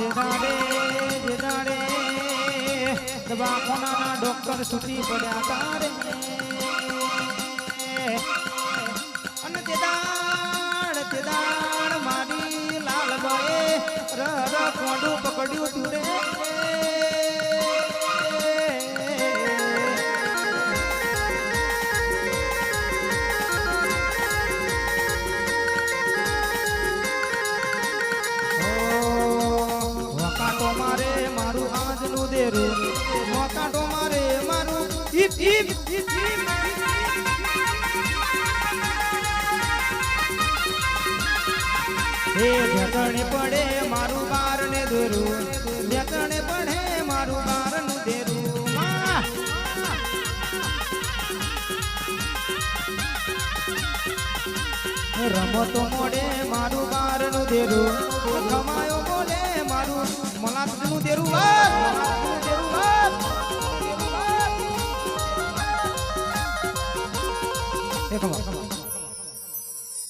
જેદાડે દવાખાનાના doctor છૂટી પડ્યા તારે અને તેદાડ મારી લાલબાએ ર કોંડું પકડ્યું તું રે મારું આજનું દેરું મોકાટો મારે મારું ઈપ ઈપ હે જતણે પડે મારું બારને દેરું જતણે પડે મારું બારનું દેરું રમતો મોડે મારું બારનું દેરું કમાયો બોલે મારું મલાતનું દેરું બાપ